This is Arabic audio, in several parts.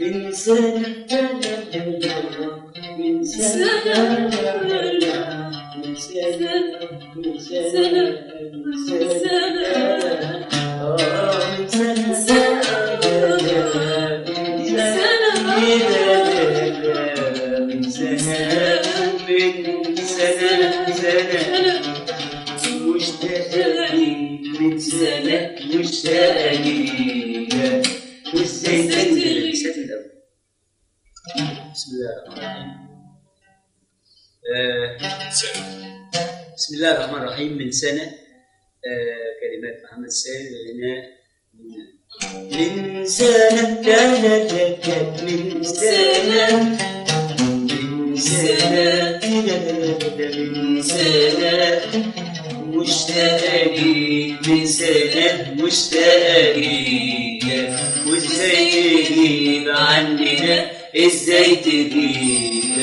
من سنة من سنة من سنة من سنة من سنة مشتاقين والزيتون. بسم الله الرحمن الرحيم. بسم الله الرحمن الرحيم. من سنة كلمات محمد سالم غناء من سنة من سنة من سنة من سنة مشتاقين من سنة مشتاقين وازاي تغيب عننا ازاي تغيب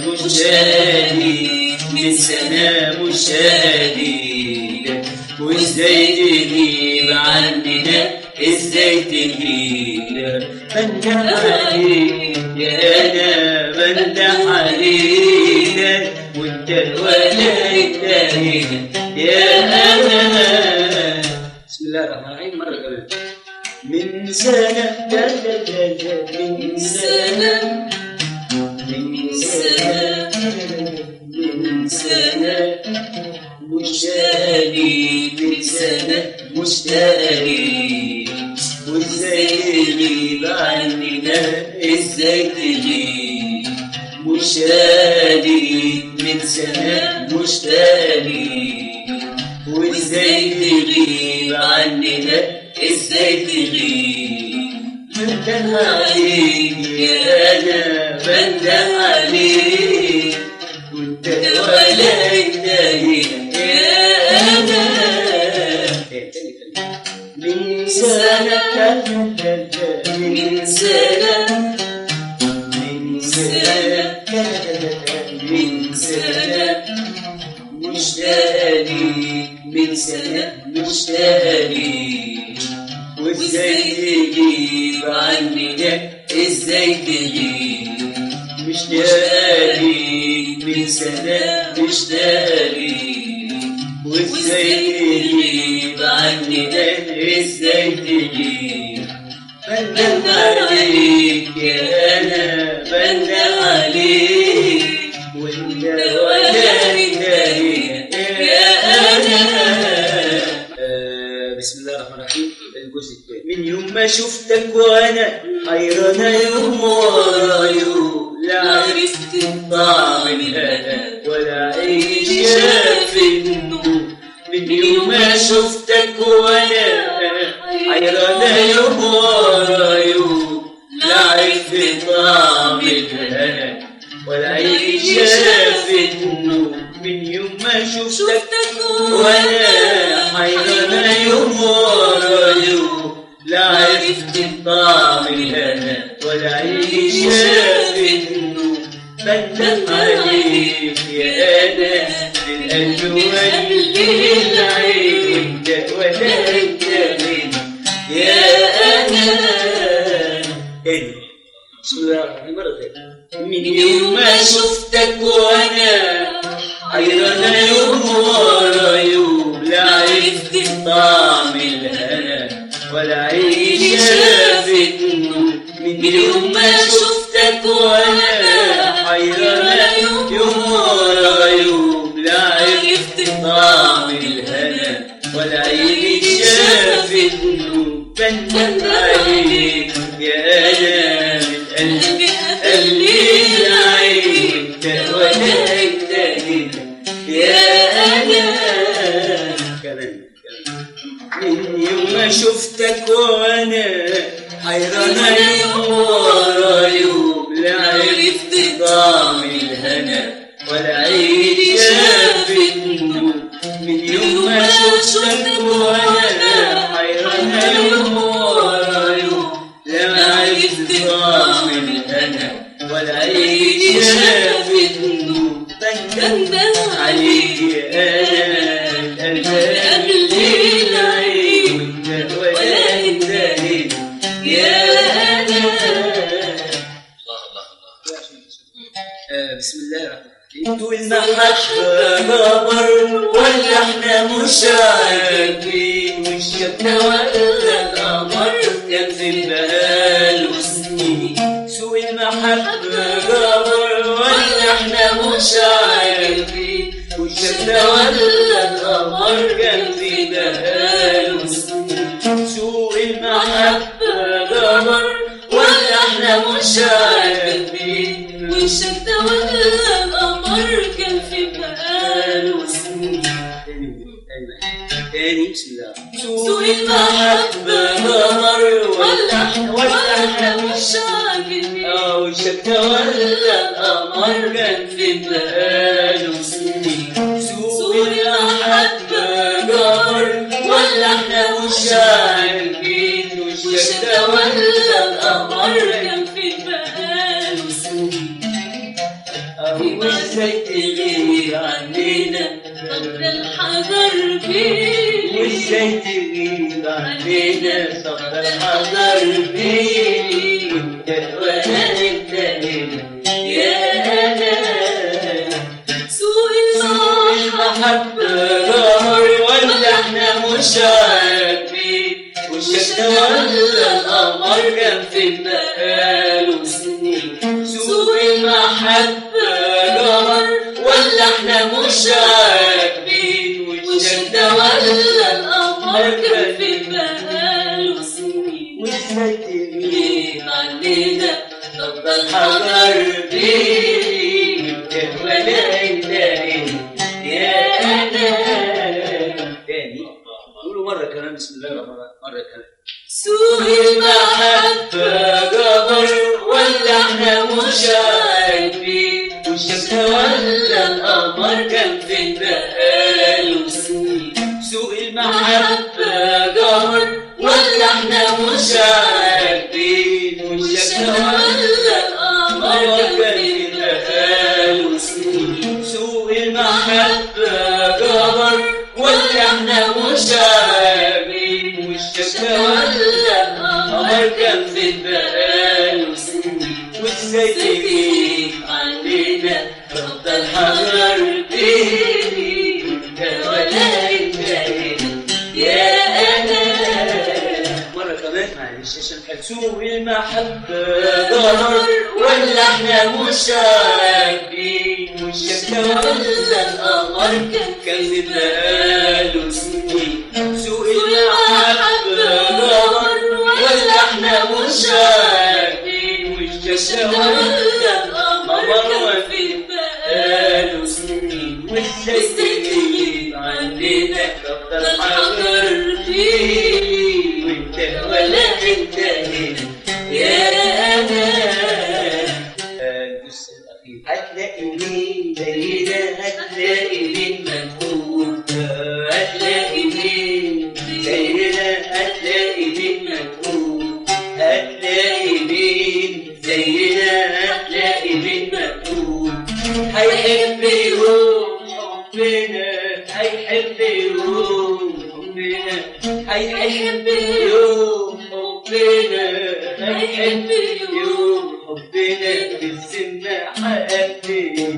مشتاقين من سنة مشتاقين وازاي تغيب عننا ازاي تغيب بندح عليك يا انا بندح عليك وانت ولا انتهينا يا انا. بسم الله الرحمن الرحيم. مرة كمان. من سنة من سنة من سنة من سنة مشتاقين من سنة مشتاقين وازاي تغيب عننا ازاي تغيب مشتاقين من سنة مشتاقين وازاي تغيب عننا ازاي تغيب بندح عليك يا انا بندح عليك وانت ولا انتهينا يا انا. من سنة من سنة من سنة من سنة مشتاقين من سنة مشتاقين وازاي تغيب عننا ازاي تغيب مشتاقين من سنة مشتاقين وازاي تغيب عننا ازاي تغيب بندح عليك يا انا بندح عليك وانت ولا انتهينا يا انا. بسم الله الرحمن الرحيم. الجزء الثاني. من يوم ما شفتك وانا حيرانة يوم ورا يوم لا عرفت طعم الهنا ولا عيش شاف النور. من يوم ما شفتك وانا حيرانة يوم ورا يوم لا عرفت طعم الهنا ولا عيش شاف النور. من يوم ما شفتك وانا حيرانة يوم ورا يوم لا عرفت طعم الهنا ولا عيش شاف النور. بندح عليك يا انا للقلب وللعين وانت ولا انت يا انا. بسم الله الرحمن الرحيم. من يوم ما شفتك وانا حيرانة يوم ورا يوم لا عرفت طعم الهنا ولا عيش شاف النور. من يوم ما شفتك وانا حيرانة يوم ورا يوم لا عرفت طعم الهنا ولا عيش شاف النور. بندح عليك يا انا من قلبي العين ولا انتهينا يا انا. من يوم ما شفتك وانا حيرانة يوم ورا يوم لا عرفت طعم الهنا ولا عيش شاف النور. من يوم ما شفتك وانا حيرانة يوم ورا يوم لا عرفت طعم الهنا ولا عيش شاف النور. بندح عليك انا قلبي العين وانت ولا انتهينا يا انا. بسم الله الرحمن الرحيم. انتوا المحبة جبر ولا احنا مش عارفين، والشبكة ولا القمر كان في بقاله سنين. سوق المحبة جبر ولا احنا مش عارفين، والشبكة ولا القمر كان في بقاله سنين. سوق المحبة جبر ولا احنا مش عارفين، والشتا ولا القمر كان في بقاله سنين. تاني بسم الله. سوق المحبة جبر ولا احنا مش عارفين، والشتا ولا القمر كان في بقاله سنين. سوق المحبة جبر ولا احنا مش عارفين، والشتا ولا القمر كان في بقاله سنين. وازاي تغيب عنينا صبر الحجر فيه، وازاي تغيب عنينا صبر الحجر فيه، وانت وانا انت هنا يا انا. سوق المحبة جبر ولا احنا مش عارفين، والشتا ولا القمر كان في بقاله سنين. سوق المحبة جبر ولا احنا مش عارفين، والشتا ولا القمر كان في بقاله سنين. وازاي تغيب غيب عنينا طب الحجر فيه، ولا انت يا انا. تاني قولوا مرة كمان بسم الله الرحمن الرحيم. مرة كمان. سوق المحبة جبر ولا احنا مش عارفين، والشتا ولا القمر كان في بقاله سنين. سوق المحبة جبر ولا احنا مش عارفين، والشتا ولا القمر كان في بقاله سنين. سوق المحبة جبر ولا احنا مش عارفين، والشتا ولا القمر كان في بقاله سنين. وازاي تغيب علينا رد الحجر فيه، وانت ولا انت يا انا. مرة كمان معلش عشان سوق المحبة جبر ولا احنا مش عارفين، والشتا ولا القمر كان في بقاله سنين. سوق المحبة جبر ولا احنا مش عارفين، والشتا ولا القمر كان في بقاله سنين. وازاي تغيب عنينا رد الحجر فيه، وانت ولا انت هنا يا انا. الجزء الاخير. هتلاقي مين زينا، هتلاقي مين مكتوب، هتلاقي مين زينا، هتلاقي مين مكتوب، هتلاقي مين زينا، هتلاقي مين مكتوب. هيحب يوم حبنا، هيحب يوم حبنا، هيحب يوم حبنا، هيحب يوم حبنا في السنة حققتين.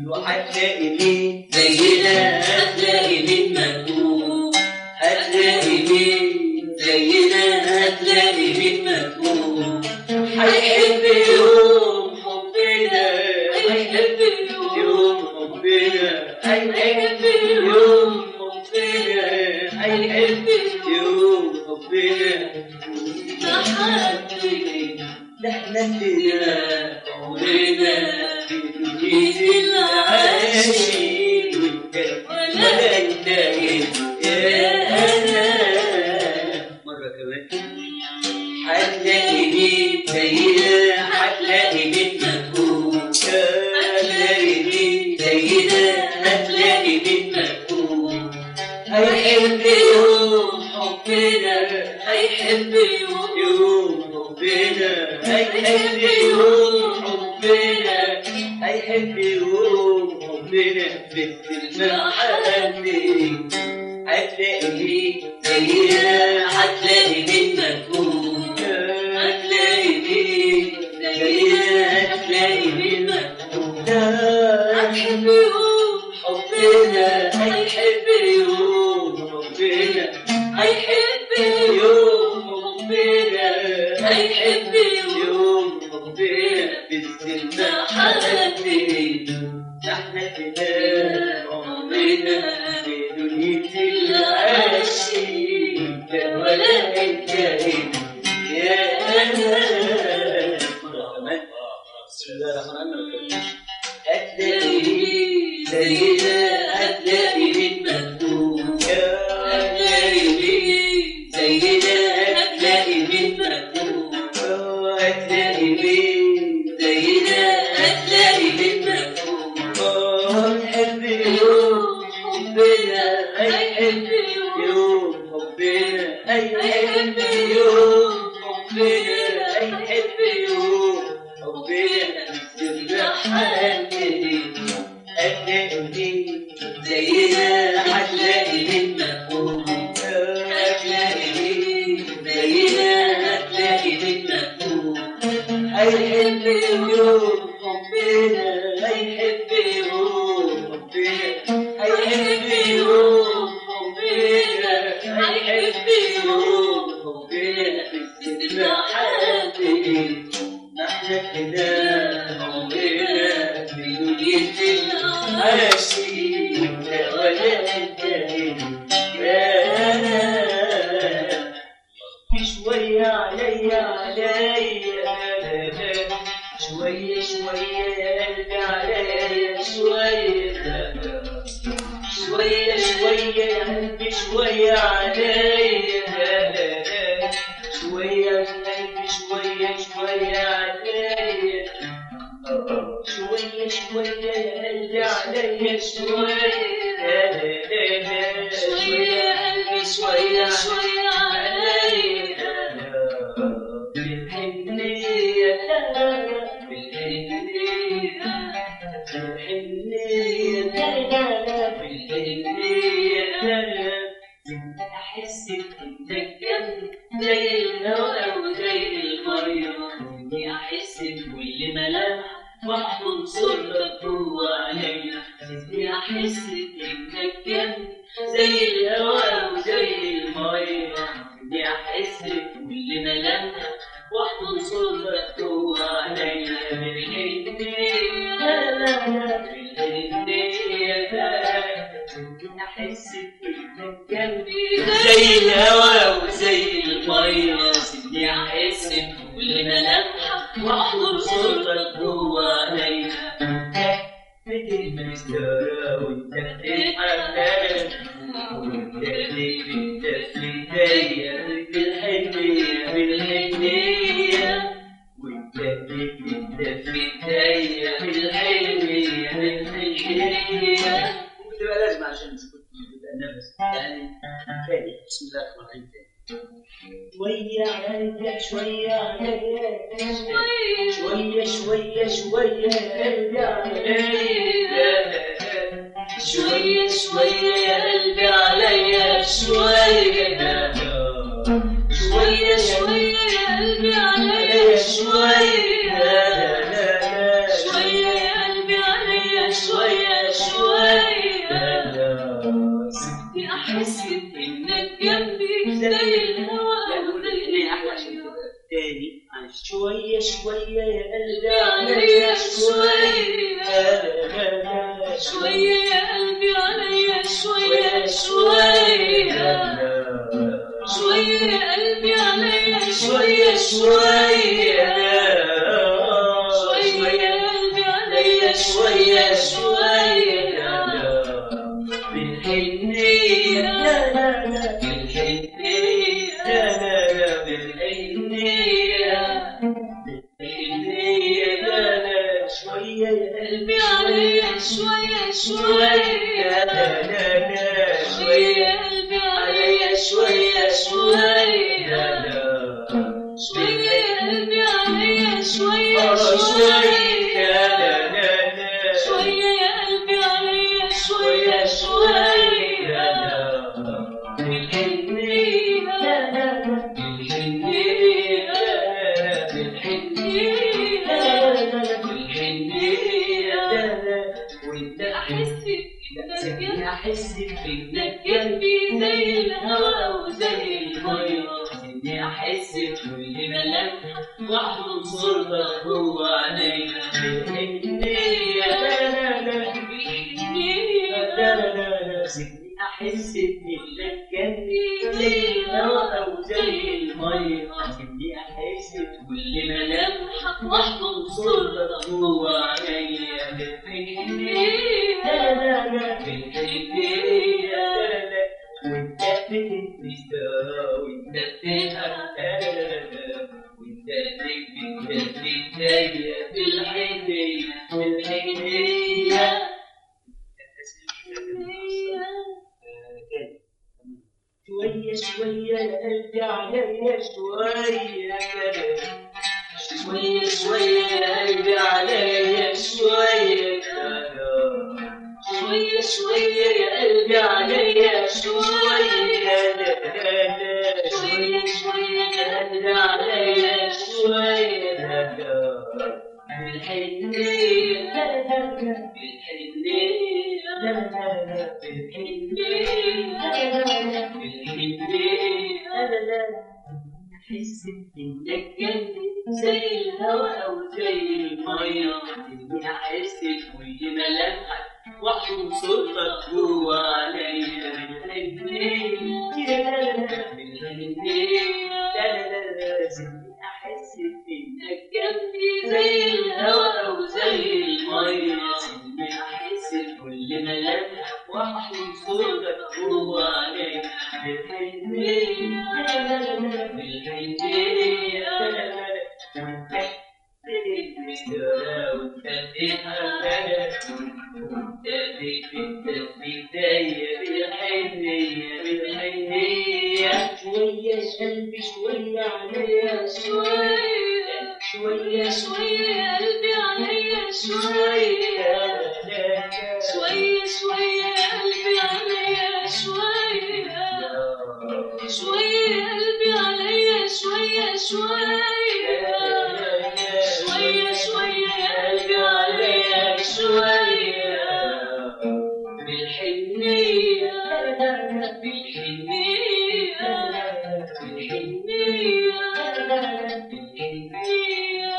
وهتلاقي مين زينا، هتلاقي مين مكتوب، هتلاقي مين زينا، هتلاقي مين مكتوب. هيحب يوم حبنا، هيحب يوم حبنا، هيحب يوم حبنا، هيحب يوم حبنا. ده احنا لنا عمرنا في ايد العاشقين، ولا انت يا انا. مرة كمان. هتلاقي مين زينا، هتلاقي مين مكتوب، هتلاقي مين زينا، هتلاقي مين مكتوب. هيحب يوم حبنا، هيحب يوم حبنا، هيحب يوم حبنا، هيحب يوم حبنا في المحبة. هتلاقي مين زينا، هتلاقي مين مكتوب، هتلاقي مين زينا، هتلاقي مين مكتوب. بالذمة حبيبي احنا كده عمرنا في دنيا العاشقين ولا الكريم يا أنا. مرة كمان بسم الله الرحمن الرحيم. هتلاقي زي ده هتلاقي المكتوب هتلاقي زي ده هتلاقي المكتوب هتلاقي زي ده هتلاقي المكتوب. نحب يوم حبنا هيحب يوم حبنا هيحب يوم حبنا هيحب يوم حبنا تبقى حياتي. هتلاقي زي ده هتلاقي المكتوب هتلاقي زي ده هتلاقي المكتوب. هيحب يوم حبنا هيحب يوم حبنا هيحب يوم حبنا هيحب يوم حبنا تبقى حياتي. احنا كده عمرنا في دنيا العاشقين ولا الكريم يا أنا. شوية عليا شوية شوية يا قلبي عليا شوية شوية شوية يا قلبي شوية عليا شوية يا قلبي شوية شوية عليا شوية شوية يا قلبي عليا شوية شوية يا قلبي شوية شوية عليا بالحنية أحس إنك جنبي زي الهواء وزي المية. إني أحس بكل ملامح وأحضن صورتك جوا عينيا. إني أحس إنك جنبي زي الهواء وزي المية. إني أحس بكل ملامح وأحضن صورتك جوا عينيا. أحس إنك جنبي زي الهواء وزي المية. سيبني أحس بكل ملامحك وأحضر صورتك جوا عينيا. بتلمسها وأنت بتضحك وأنت في إيديا بالحنية بالحنية وأنت في إيديا بالحنية بالحنية. بتبقى لازم عشان تبقى نفس يعني تاني. بسم الله الرحمن الرحيم. شوية عليا شوية عليا شوية شوية شوية قلبي عليا شوية شوية يا قلبي عليا شوية شوية شوية يا قلبي عليا شوية شوية يا قلبي عليا شوية شوية. سيبني أحس إنك جنبي زي الهواء وزي المية. تاني شوية شوية يا قلبي عليا شوية شوية يا قلبي عليا شوية شوية شوية يا قلبي عليا شوية شوية شوية يا قلبي عليا شوية شوية. بالحنية شوية يا قلبي عليا شوية شوية شوية يا قلبي عليا شوية شوية شوية يا قلبي عليا شوية شوية شوية يا قلبي عليا شوية شوية. بالحنية وانت احس انك جنبي زي الهواء وزي المية. اني سيبني أحس بكل ملامحك وأحضن صورتك جوا عينيا بالحنية بالحنية سيبني أحس بإنك جنبي زي الهوا أو زي المية سيبني أحس بكل ملامحك وأحضن صورتك جوا عينيا بالحنية بالحنية وانت بتتنسى وانت بتتهرب وانت بتتنسى بالحنية بالحنية شوية شوية يا قلبي عليا شوية شوية شوية يا قلبي عليا شوية شوية شوية يا قلبي عليا شوية شوية شوية يا قلبي عليا شوية بالحنية بالحنية بالحنية أحس بإنك جنبي زي الهوا أو زي المية سيبني أحس بكل ملامحك وأحضن صورتك جوا عينيا بالحنية بالحنية سيبني أحس بإنك جنبي زي الهوا أو زي المية سيبني أحس بكل ملامحك وأحضن صورتك جوا عينيا بالحنية بالحنية وانت بتتنسى وانت بتتهرب وانت بتتنسى بالحنية بالحنية شوية قلبي شوية عليا شوية شوية شوية قلبي عليا شوية شوية شوية قلبي عليا شوية شوية قلبي عليا شوية شوية شوية شوية قلبي عليا شوية بالحنية بالحنية بالحنية بالحنية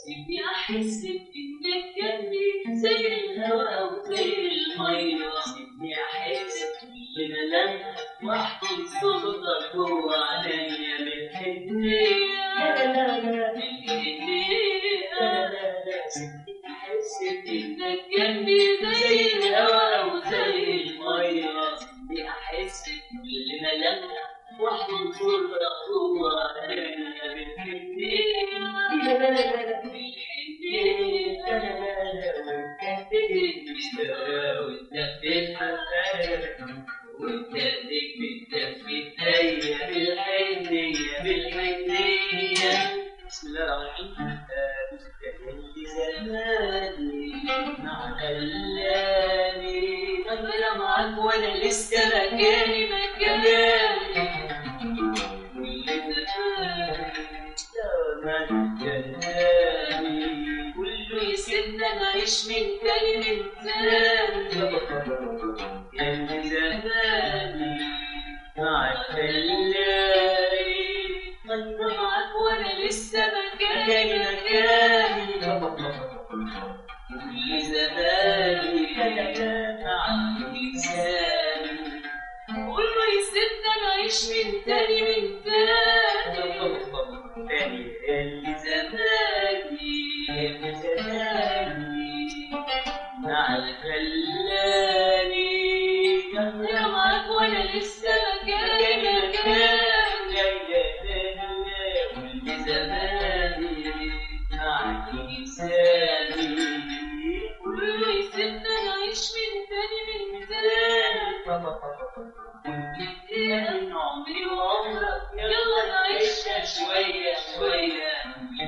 سيبني أحس بإنك جنبي زي الهوا أو زي المية سيبني أحس بكل ملامحك وأحضن صورتك جوا عينيا بالحنية بالحنية سيبني أحس بإنك جنبي زي الهوا أو زي المية سيبني أحس بكل ملامحك وأحضن صورتك جوا عينيا بالحنية بالحنية وأنت بتتنسى وأنت بتتحرك وانت بتدفي ايديا بالحنية بالحنية بسم الله الرحمن الرحيم اللي زماني مع خلاني انا معاك وانا لسه مكاني واللي زماني جناني كله يسيبنا نعيش من تاني اللي زماني مع خلاني انا معاك وانا لسه مكاني واللي زماني مع لساني كله يسيبنا نعيش من تاني اللي زماني مع خلاني انا معاك وانا لسه مكاني واللي زماني مع لساني كله يسيبنا نعيش من تاني من عمري وعمرك يلا نعيشها شوية شوية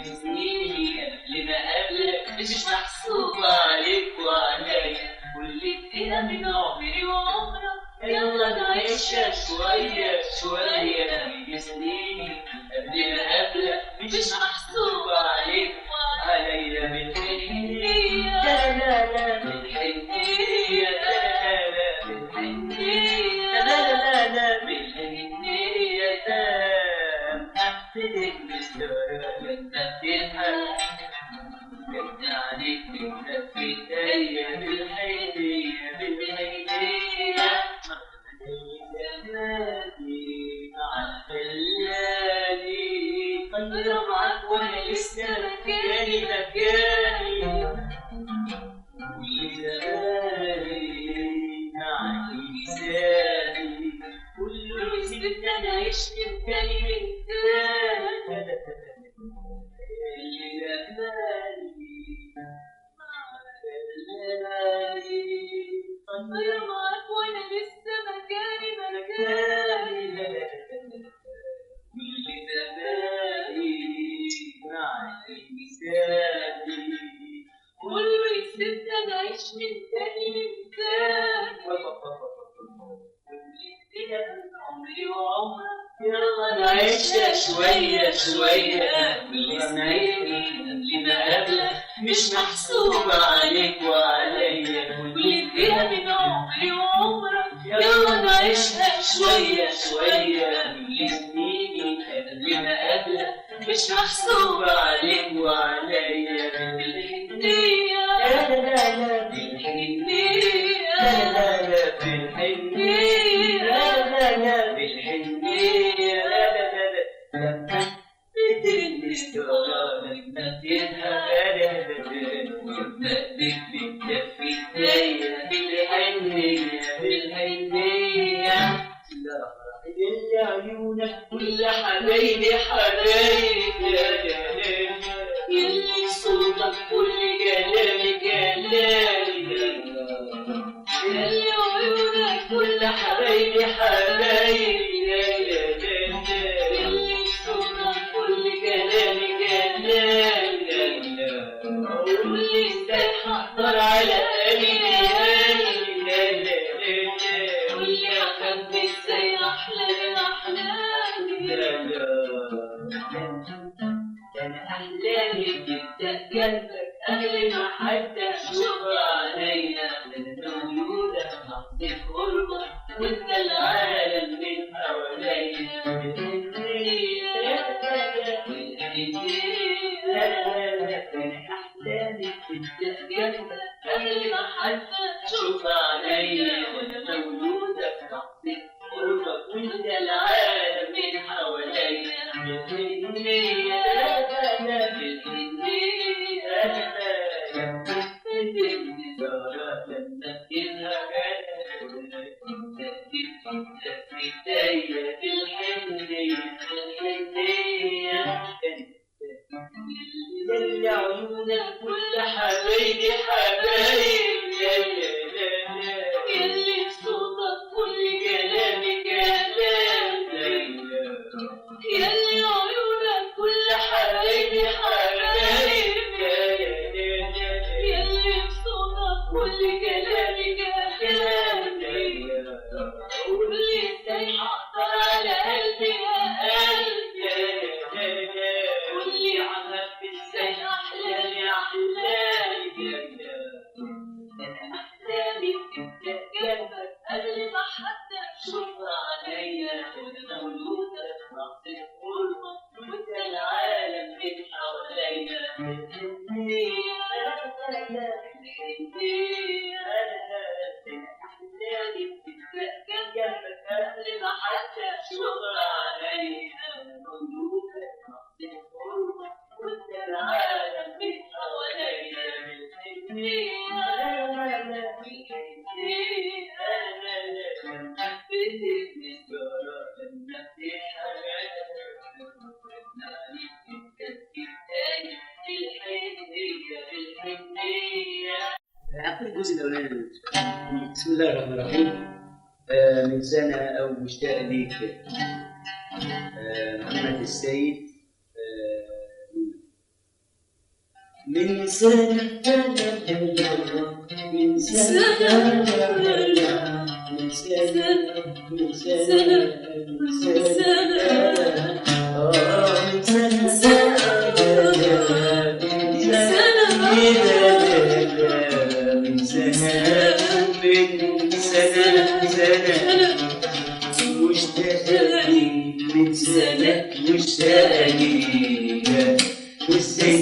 سنيني قبل ما قبلك مش محسوبة عليك وعليا كل دقيقة من عمري وعمرك يلا نعيشها شوية شوية سنيني قبل ما قبلك مش محسوبة عليك وعليا بالحنية بالحنية بالحنية بالحنية عليك بكف ايديا بالحنية بالحنية طير معاك وانا لسه مكاني مكاني كل زماني معك لساني كله يسيبك انا عيش من تاني من تاني اللي زماني طير معاك وانا لسه مكاني مكاني كل زماني معك لساني كله يسيبنا نعيش من تاني من تاني عمري وعمرك يلا نعيشها شوية شوية واللي سنعيني قبل ما قبلك مش محسوب عليك وعليا واللي فيها من عمري وعمرك يلا نعيشها شوية شوية واللي سنيني قبل ما قبلك مش محسوب عليك وعليا بالحنية لا لا لا بالحنية لا لا لا بالحنية لا لا لا بالحنية لا لا لا لما بالاستغراب لما تنهى بك بكف ايديا بالحنية بالحنية اللي عيونك كل حبايبي حبايبي يا جلال يلي صوتك كل كلامي كلامي يلي عيونك كل حبايبي حبايبي يا جلال يلي صوتك كل كلامي كلامي واللي حضر على قلبي واللي أخبي ازاي أحلامي أحلامي أنا أحلامي تبدأ جنبك قبل ما حد يشوف عليا أنا مولودة لحظة قربك وأنت العالم من حواليا أحلامي تبدأ جنبك قبل ما حد يشوف عليا وأنا مولودة لحظة قربك وأنت العالم من حواليا يلي عيونك كل حبايبي حبايبي يلي صوتك كل كلامي كلامي يلي عيونك كل حبايبي حبايبي يلي صوتك كل كلامي كلامي واللي ازاي هقدر على قلبي يا قلبي واللي عملت ازاي أحلامي أحلامي أحلامي تبدأ جنبك قبل ما حد يشوف عليا وأنا مولودة في لحظة قربك وأنت العالم من حواليا أحلامي تبدأ جنبك قبل ما حد يشوف عليا مولودة في لحظة قربك وأنت العالم من حواليا أقول الجزء الأولاني. بسم الله الرحمن الرحيم. من سنة أو مشتاق ليك محمد السيد. من سنة من سنة من سنة من سنة مشتاق ليك وازاي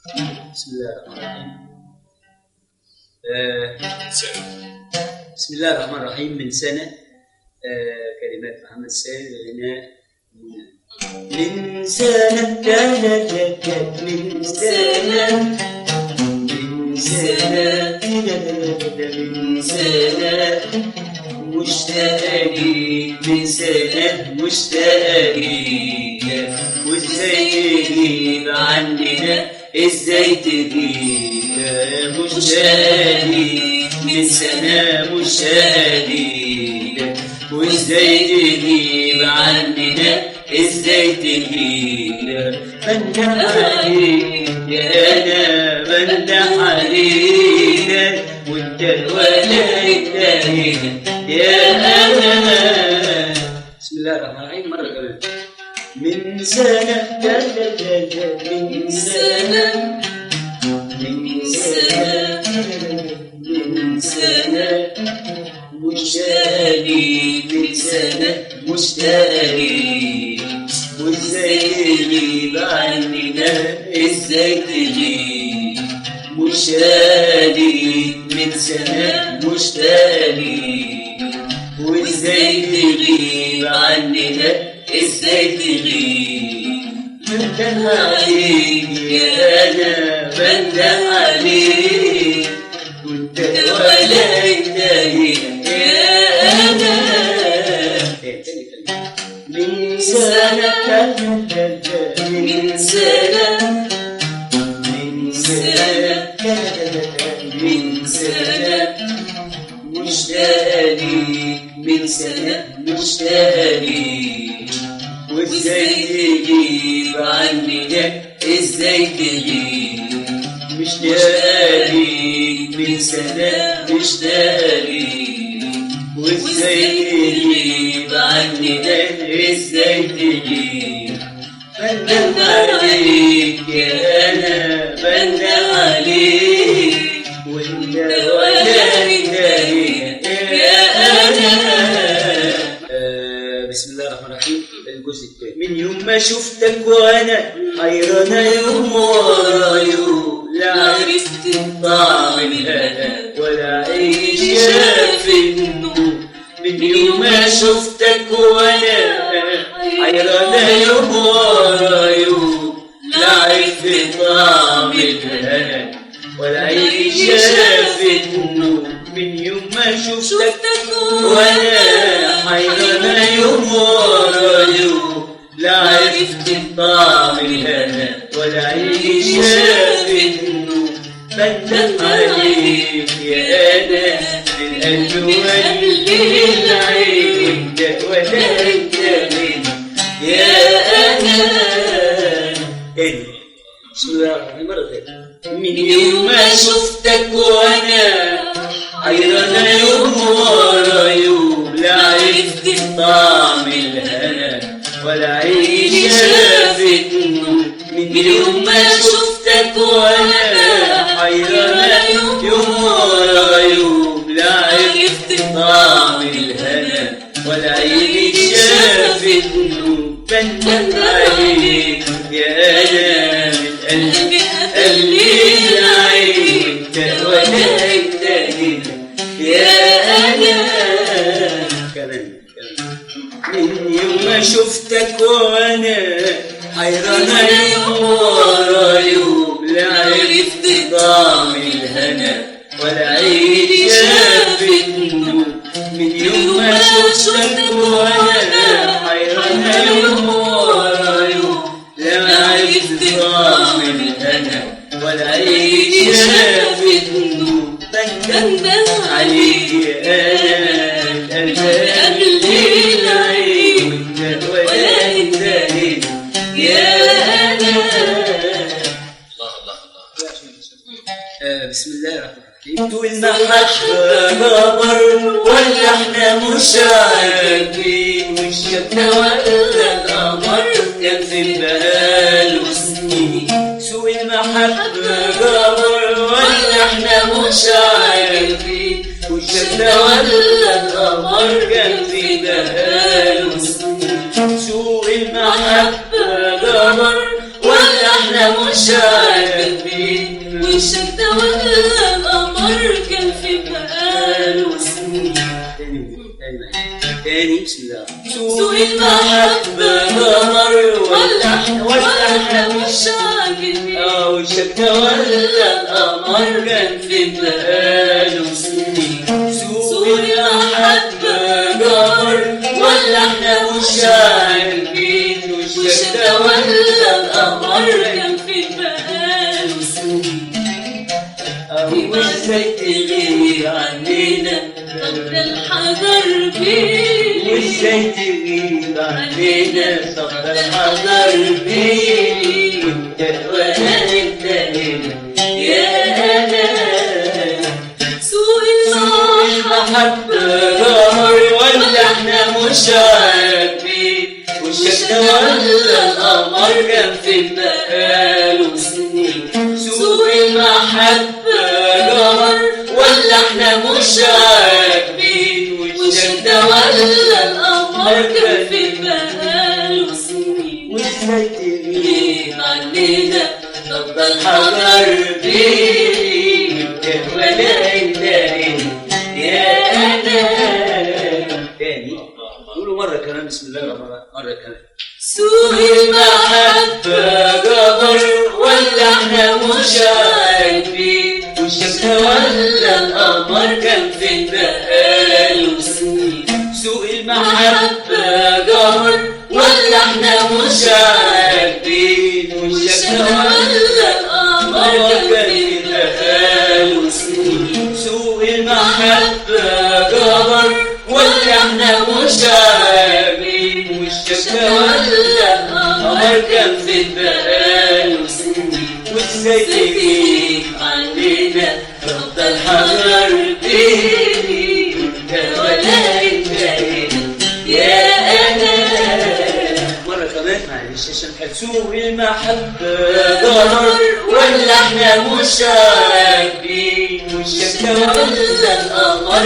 بسم الله الرحمن الرحيم. بسم الله الرحمن الرحيم. من سنة كلمات محمد سالم، غناء من سنة كانت من سنة من سنة من سنة مشتاق ليك، من سنة مشتاق ليك، وازاي تغيب عننا، ازاي تغيب، مشتاق ليك، من سنة مشتاق ليك، وازاي تغيب عننا، ازاي تغيب، بندح عليك يا انا، بندح عليك وانت الولا التاني يا انا. بسم الله الرحمن الرحيم. مرة كمان. من سنة من سنة من سنة من سنة مشتاق ليك، من سنة مشتاق ليك، وازاي تغيب عننا، ازاي تغيب، مشتاق ليك، من سنة مشتاق ليك، وازاي تغيب عننا، ازاي تغيب، بندح عليك يا انا، بندح عليك وانت ولا التاني يا انا. من سنة من سنة من سنة من سنة مشتاق ليك، من سنة مشتاق ليك، وازاي تغيب عننا، ازاي تغيب، مشتاق ليك، من سنة مشتاق ليك، وازاي تغيب عننا، ازاي تغيب، بندح عليك يا انا، بندح عليك وانت ولا التاني يا انا. بسم الله الرحمن الرحيم. الجزء الثاني. من يوم ما شفتك وانا حيرانة يوم ورا يوم، لا عرفت طعم الهنا ولا عيش شاف النور. من يوم ما شفتك وانا حيرانة يوم ورا يوم، لا عرفت طعم الهنا ولا عيش شاف النور. من يوم ما شفتك وانا حيرانة يوم ورا يوم، لا عرفت طعم الهنا ولا عيش شاف النور. بندح عليك يا انا، من القلب والعين وانت ولا انت يا انا. بسم الله الرحمن الرحيم. مرة ثانية. من يوم ما شفتك وانا حيرانة يوم ورا يوم، لا عرفت طعم الهنا ولا عيش شاف النور. من يوم ما شفتك وانا حيرانة يوم ورا يوم، لا عرفت طعم الهنا ولا عيش شاف النور. بندح عليك يا انا، من قلبي العين وانت ولا التاني يا انا. كمان من يوم ما شفتك وانا حيرانة يوم ورا يوم، لا عرفت طعم الهنا ولا عيش شاف النور. من يوم ما شفتك وانا حيرانة يوم ورا يوم، لا عرفت طعم الهنا ولا عيش شاف النور. بندح عليك يا انا، قلبي العين وانت ولا التاني يا انا. الله. بسم الله الرحمن الرحيم. تقول المحبة جبر ولا احنا مش عارفين، والشبكة ولا القمر كان في بقاله سنين. سوق المحبة جبر ولا احنا مش عارفين، والشبكة ولا القمر كان في بقاله سنين. سوق المحبة جبر ولا احنا مش عارفين، وشك تولى القمر كان في بقاله سنين. تاني بسم الله. سوق المحبة قمر ولا احنا مش عاجبين. وشك تولى القمر كان في بقاله سنين. سوق المحبة قمر ولا احنا مش عاجبين. وشك تولى القمر كان في بقاله سنين. وازاي تغيب عننا طب الحجر فين. وازاي تغيب عننا صبر الحجر فين. وانت وانا انت هنا يا انا. سوق المحبة قمر ولا احنا مش عارفين. وشك تولى القمر كان في بقاله سنين. سوق المحبة قمر ولا احنا مش عارفين. وشك تولى القمر كان في بقاله سنين. وازاي تغيب عنينا طب الحجر فين. ولا انت هنا يا انا. تاني قولوا مرة كمان بسم الله الرحمن الرحيم. مرة كمان. سوق المحبة قمر ولا احنا مش عارفين. وشك تولى القمر كان في بقاله سنين. سوق المحبة قمر ولا احنا مش عارفين. وشك تولى القمر كان في بقاله سنين. سوق المحبة قمر ولا احنا مش عارفين. وشك تولى القمر كان في بقاله سنين. وازاي تغيب عننا رد الحجر فيني. انت ولا انت هنا يا انا. مرة كمان معلش عشان سوق المحبة قمر ولا احنا مش عارفين. وشك تولى القمر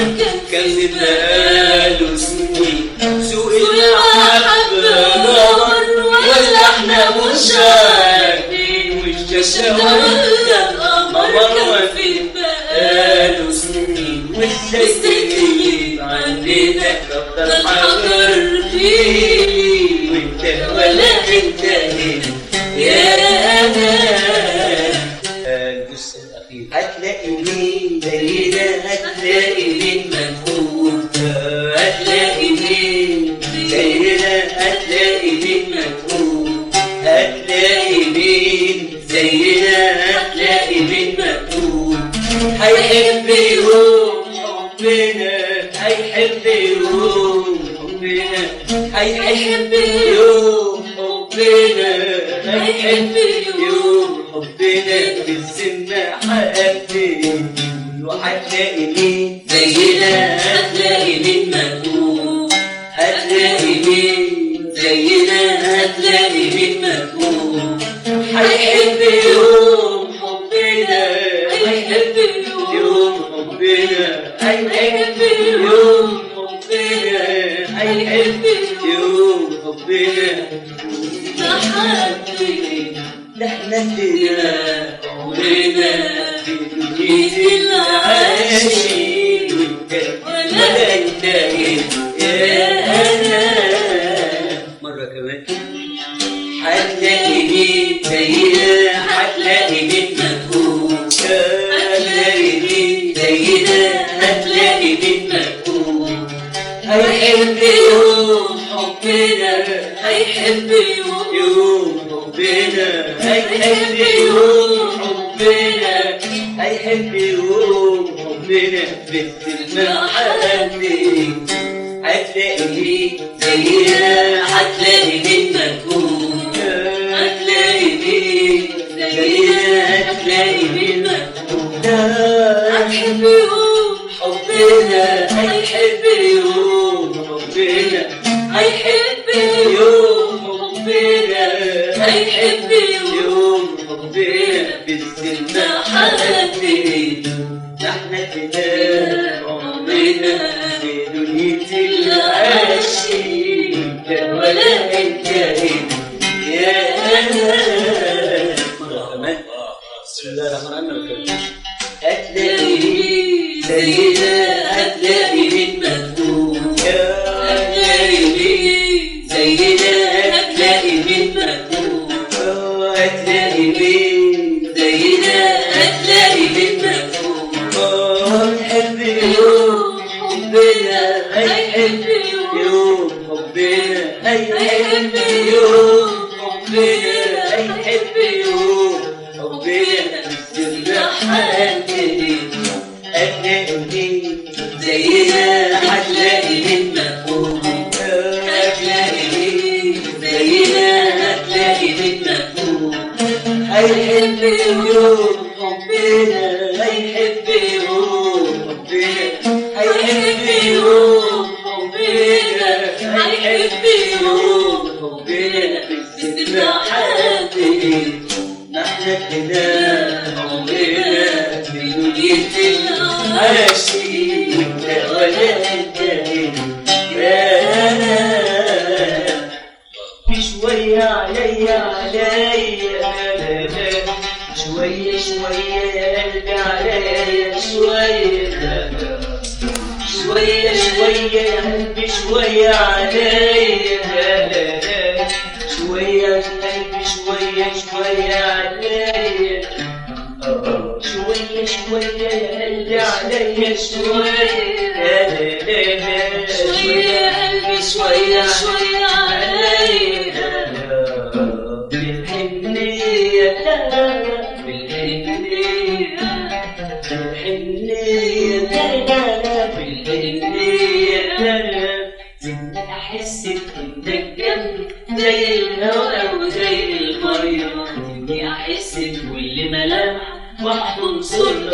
كان في بقاله سنين. سوق المحبة قمر ولا احنا مش عارفين. وشك تولى القمر كان في بقاله سنين. وازاي تغيب عننا رد الحجر فيني. وانت ولا انت هنا يا انا. الجزء الاخير. هتلاقي مين زينا هتلاقي مين مدفون. هتلاقي مين زينا هتلاقي مين مدفون. هتلاقي مين زينا هتلاقي مين مدفون. هيحب يوم حبنا هيحب يوم حبنا. هيحب يوم حبنا هيحب يوم حبنا. في السنة حققتين. وهتلاقي مين زينا هتلاقي مين مدفون. هتلاقي مين زينا هتلاقي مين مدفون. هيحب يوم حبنا هيحب يوم حبنا. هيحب يوم حبنا هيحب يوم حبنا. ده احنا ادينا عمرنا في دنيا العاشقين. وانت ولا انت يا انا. مرة كمان. هتلاقي مين زينا هتلاقي مين مدفون. هتلاقي مين زينا هتلاقي مين مدفون. هيحب يوم حبنا هيحب يوم حبنا. هيحب يوم حبنا هيحب يوم حبنا. بنت المحبة. هتلاقي مين زينا هتلاقي مين مدفون. هتلاقي مين زينا هتلاقي مين مدفون. هيحب يوم حبنا هيحب يوم حبنا. هيحب يوم حبنا هيحب يوم حبنا. بالسنة حبيبي. احنا كده عمرنا في دنيا العاشقين. انت ولا انت هنا يا انا. مرة كمان. بسم الله الرحمن الرحيم. هتلاقي مين زي ده، هتلاقي مين مكتوب، هتلاقي مين زي ده، هتلاقي مين مكتوب، هتلاقي مين زي ده، هتلاقي مين مكتوب. هنحب يوم حبنا، هيحب يوم حبنا، هيحب يوم حبنا، هيحب يوم حبنا. تفرح حياتي هتلاقي مين زينا، هتلاقي مين مكتوب، هتلاقي مين زينا، هتلاقي مين مكتوب. هيحب يوم حبنا، هيحب يوم حبنا، هيحب يوم حبنا، هيحب يوم حبنا. تفرح حياتي نحن كده عمرنا في دنيتي عاشي، وانت ولا انت يا انا. في شوية عليا عليا لا لا، شوية شوية يا قلبي عليا شوية لا لا، شوية شوية يا قلبي شوية عليا لا لا لا، شوية يا قلبي شوية شوية عليا، شوية شوية يا قلبي عليا شوية لا لا لا، شوية يا قلبي شوية شوية عليا. بالحنية بالحنية بالحنية بالحنية، بدي أحس إنك جنبي زي الهواء وزي المية، بدي أحس بكل ملامح وأحضن صورتك.